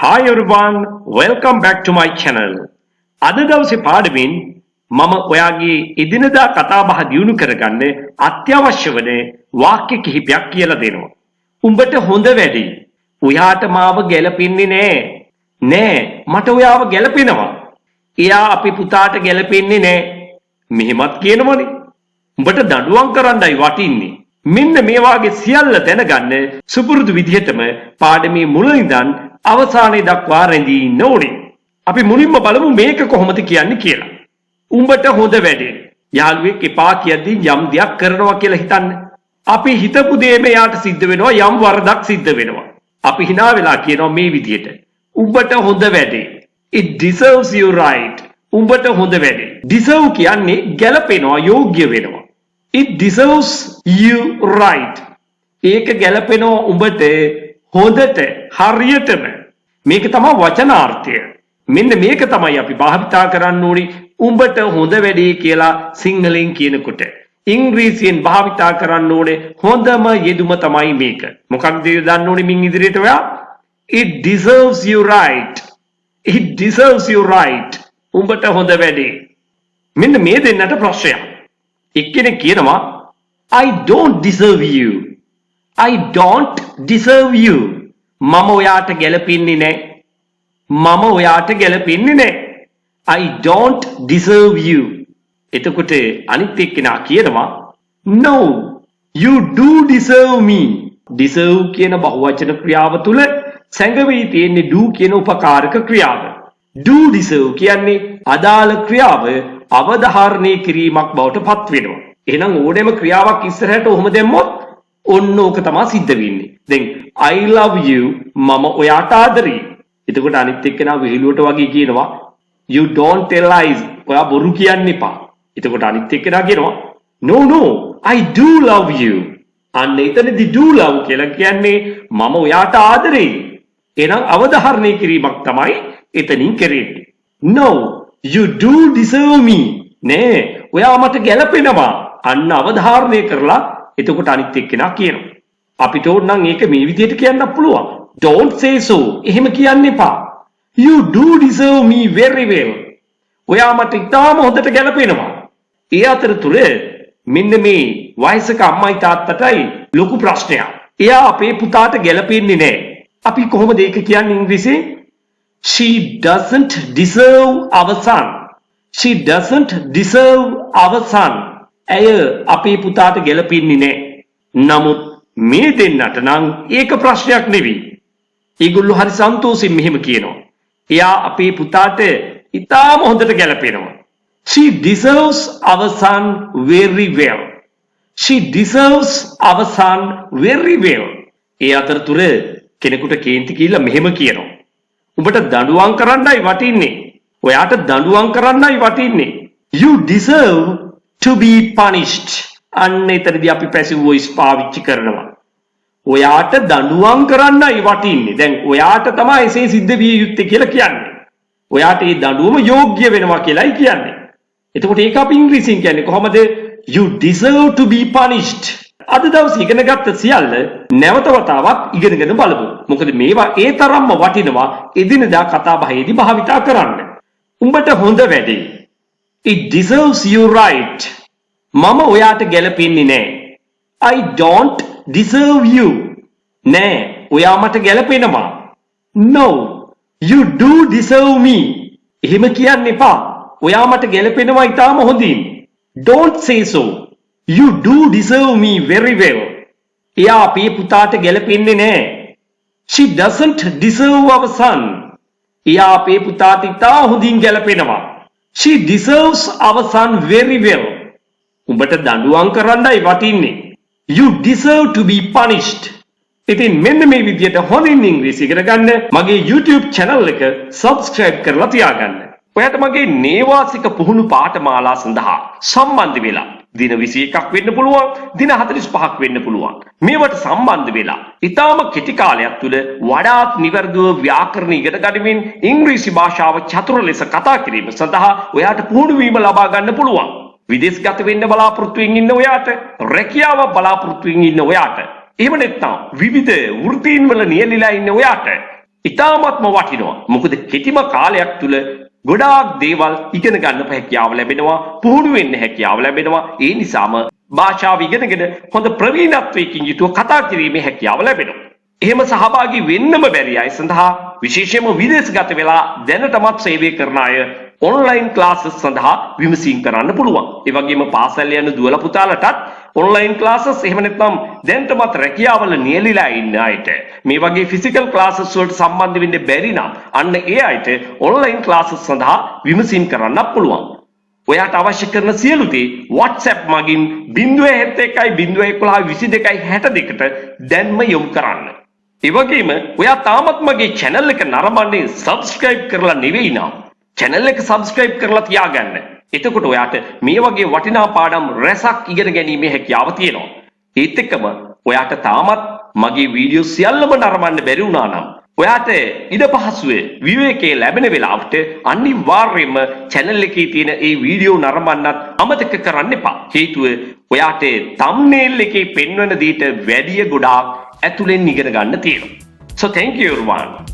Hi everyone, welcome back to my channel. අද දවසේ පාඩමින් මම ඔයාගේ එදිනදා කතාබහ දියුණු කරගන්න අත්‍යවශ්‍ය වන වාක්‍ය කිහිපයක් කියලා දෙනවා. උඹට හොඳ වැඩි. ඔයාට මාව ගැලපෙන්නේ නෑ. නෑ, මට ඔයාව ගැලපෙනවා. එයා අපි පුතාට ගැලපෙන්නේ නෑ. මෙහෙමත් කියනවනේ. උඹට දඬුවම් කරන්නයි වටින්නේ. මෙන්න මේ වාගේ සියල්ල දැනගන්න සුපුරුදු විදිහටම පාඩමේ මුල ඉඳන් අවසානයේ දක්වා රැඳී ඉන්න ඕනේ. අපි මුලින්ම බලමු මේක කොහොමද කියන්නේ කියලා. උඹට හොඳ වැඩේ. යාළුවෙක් එපා කියද්දී යම් දෙයක් කරනවා කියලා හිතන්න. අපි හිතපු දේම යාට සිද්ධ වෙනවා, යම් වරදක් සිද්ධ වෙනවා. අපි hina වෙලා කියනවා මේ විදිහට. උඹට හොඳ වැඩේ. It deserves you right. උඹට හොඳ වැඩේ. deserve කියන්නේ ගැලපෙනවා, යෝග්‍ය වෙනවා. It deserves you right. ඒක ගැලපෙනවා උඹට හොඳට, හරියටම. මේක තමයි වචනාර්ථය. මෙන්න මේක තමයි අපි භාවිතා කරන්න ඕනි උඹට හොඳ වැඩේ කියලා සිංහලෙන් කියනකොට. ඉංග්‍රීසියෙන් භාවිතා කරන්න ඕනේ හොඳම යෙදුම තමයි මේක. මොකක්ද දන්න ඕනේ මින් ඉදිරියට ඔයා? It deserves you right. It deserves you right. උඹට හොඳ වැඩේ. මෙන්න මේ දෙන්නට ප්‍රශ්නයක්. එක්කෙනෙක් කියනවා I don't deserve you. I don't deserve you. මම ඔයාට ගැලපෙන්නේ නැහැ. මම ඔයාට ගැලපෙන්නේ නැහැ. I don't deserve you. එතකොට අනිත් එක්කෙනා කියනවා No, you do deserve me. deserve කියන බහුවචන ක්‍රියාව තුල සැඟවී තියෙන්නේ do කියන උපකාරක ක්‍රියාව. do deserve කියන්නේ අදාළ ක්‍රියාව අවධාරණය කිරීමක් බවට පත් වෙනවා. එහෙනම් ඕනෑම ක්‍රියාවක් ඉස්සරහට ඔහොම දැම්මොත් ඔන්න ඕක තමයි සිද්ධ වෙන්නේ. දැන් I love you මම ඔයාට ආදරෙයි. එතකොට අනිත් එක්කෙනා විහිළුවට වගේ කියනවා you don't tell lies. ඔයා බොරු කියන්න එපා. එතකොට අනිත් එක්කෙනා කියනවා no I do love you. අන්න එතනදී do love කියලා කියන්නේ මම ඔයාට ආදරෙයි. එහෙනම් අවධාරණය කිරීමක් තමයි එතනින් කරන්නේ. No, you do deserve me. නෑ, ඔයා මට ගැලපෙනවා. අන්න අවධාරණය කරලා එතකොට අනිත් එක්කෙනා කියනවා. අපිට ඕනනම් ඒක මේ විදිහට කියන්නත් පුළුවන්. Don't say so. එහෙම කියන්න එපා. You do deserve me very well. ඔයා මට ඉතාම හොඳට ගැලපෙනවා. ඒ අතරතුර මෙන්න මේ වයසක අම්මයි තාත්තටයි ලොකු ප්‍රශ්නයක්. එයා අපේ පුතාට ගැලපෙන්නේ නැහැ. අපි කොහොමද ඒක කියන්නේ ඉංග්‍රීසියෙන්? She doesn't deserve our son. She doesn't deserve our son. ඇය අපේ පුතාට ගැලපෙන්නේ නැහැ. නමුත් මේ දෙන්නට නම් ඒක ප්‍රශ්නයක් නෙවෙයි. ඒගොල්ලෝ හරි සන්තෝෂෙන් මෙහෙම කියනවා. එයා අපේ පුතාට ඉතාම හොඳට ගැලපෙනවා. She deserves our son very well. She deserves our son very well. ඒ අතරතුර කෙනෙකුට කේන්ති කියලා මෙහෙම කියනවා. උඹට දඬුවම් කරන්නයි වටින්නේ. ඔයාට දඬුවම් කරන්නයි වටින්නේ. You deserve to be punished. අන්න එතනදී අපි passive voice පාවිච්චි කරනවා. ඔයාට දඬුවම් කරන්නයි වටින්නේ. දැන් ඔයාට තමයි එසේ සිද්ධ විය යුත්තේ කියලා කියන්නේ. ඔයාට මේ දඬුවම යෝග්‍ය වෙනවා කියලායි කියන්නේ. එතකොට ඒක අපි ඉංග්‍රීසියෙන් කියන්නේ කොහොමද? You deserve to be punished. අද දවසේ ඉගෙන ගත්ත සියල්ල නැවත වතාවක් ඉගෙනගෙන බලමු. මොකද මේවා ඒ තරම්ම වටිනවා එදිනදා කතා බහේදී භාවිතා කරන්න. උඹට හොඳ වැඩේ. It deserves you right. මම ඔයාට ගැලපෙන්නේ නැහැ. I don't deserve you. නෑ, ඔයා මට ගැලපෙනවා. No, you do deserve me. එහෙම කියන්න එපා. ඔයා මට ගැලපෙනවා ඉතාම හොඳින්. Don't say so. You do deserve me very well. එයා අපේ පුතාට ගැලපෙන්නේ නෑ. She doesn't deserve our son. එයා අපේ පුතාට ඉතා හොඳින් ගැලපෙනවා. She deserves our son very well. උඹට දඬුවම් කරන්නයි වටින්නේ. You deserve to be punished. ඉතින් මෙන්න මේ විදිහට හොඳින් ඉංග්‍රීසි ඉගෙන ගන්න මගේ YouTube channel එක subscribe කරලා තියාගන්න. ඔයාට මගේ නේවාසික පුහුණු පාඨමාලා සඳහා සම්බන්ධ වෙලා දින 21ක් වෙන්න පුළුවන්, දින 45ක් වෙන්න පුළුවන්. මේවට සම්බන්ධ වෙලා ඊටාම කෙටි කාලයක් තුල වඩාත් නිවැරදිව ව්‍යාකරණ ඉගෙන ගනිමින් ඉංග්‍රීසි භාෂාව චතුර ලෙස කතා කිරීම සඳහා ඔයාට පුහුණු වීම ලබා ගන්න පුළුවන්. විදේශගත වෙන්න බලාපොරොත්තු වෙමින් ඉන්න ඔයාට, රැකියාව බලාපොරොත්තු වෙමින් ඉන්න ඔයාට, එහෙම නැත්නම් විවිධ වෘත්තීන් වල නියැලීලා ඉන්න ඔයාට ඉතාමත්ම වටිනවා. මොකද කෙටිම කාලයක් තුල ගොඩාක් දේවල් ඉගෙන ගන්න හැකියාව ලැබෙනවා, පුහුණු වෙන්න හැකියාව ලැබෙනවා. ඒ නිසාම භාෂාව ඉගෙනගෙන හොඳ ප්‍රවීණත්වයකින් යුතුව කතා කිරීමේ හැකියාව ලැබෙනවා. එහෙම සහභාගී වෙන්නම බැරි අය සඳහා විශේෂයෙන්ම විදේශගත වෙලා දැනටමත් සේවය කරන අය ඔන්ලයින් ක්ලාසස් සඳහා විමසීම් කරන්න පුළුවන්. ඒ වගේම පාසල් යන දුවල පුතාලටත් ඔන්ලයින් ක්ලාසස් එහෙම නැත්නම් දැනටමත් රැකියාවල නියැලිලා ඉන්න අයට මේ වගේ ෆිසිකල් ක්ලාසස් වලට සම්බන්ධ වෙන්න බැරි නම් අන්න ඒ අයට ඔන්ලයින් ක්ලාසස් සඳහා විමසීම් කරන්න පුළුවන්. ඔයාට අවශ්‍ය කරන සියලු දේ WhatsApp මගින් 071 011 22 62ට දැන්ම යොමු කරන්න. ඒ වගේම ඔයා තාමත් මගේ channel එක නරඹන්නේ subscribe කරලා නෙවෙයි නම් channel එක subscribe කරලා තියාගන්න. එතකොට ඔයාට මේ වගේ වටිනා පාඩම් රැසක් ඉගෙන ගැනීමේ හැකියාව තියෙනවා. ඒත් එක්කම ඔයාට තාමත් මගේ වීඩියෝ සියල්ලම නරඹන්න බැරි වුණා නම් ඔයාට ඉඩ පහසුවේ විවේකයේ ලැබෙන වෙලාවට අනිවාර්යයෙන්ම channel එකේ තියෙන ඒ වීඩියෝ නරඹන්නත් අමතක කරන්න එපා. හේතුව ඔයාට thumbnail එකේ පෙන්වන දේට වැඩිය ගොඩාක් ඇතුලෙන් ඉගෙන ගන්න තියෙනවා. So thank you everyone.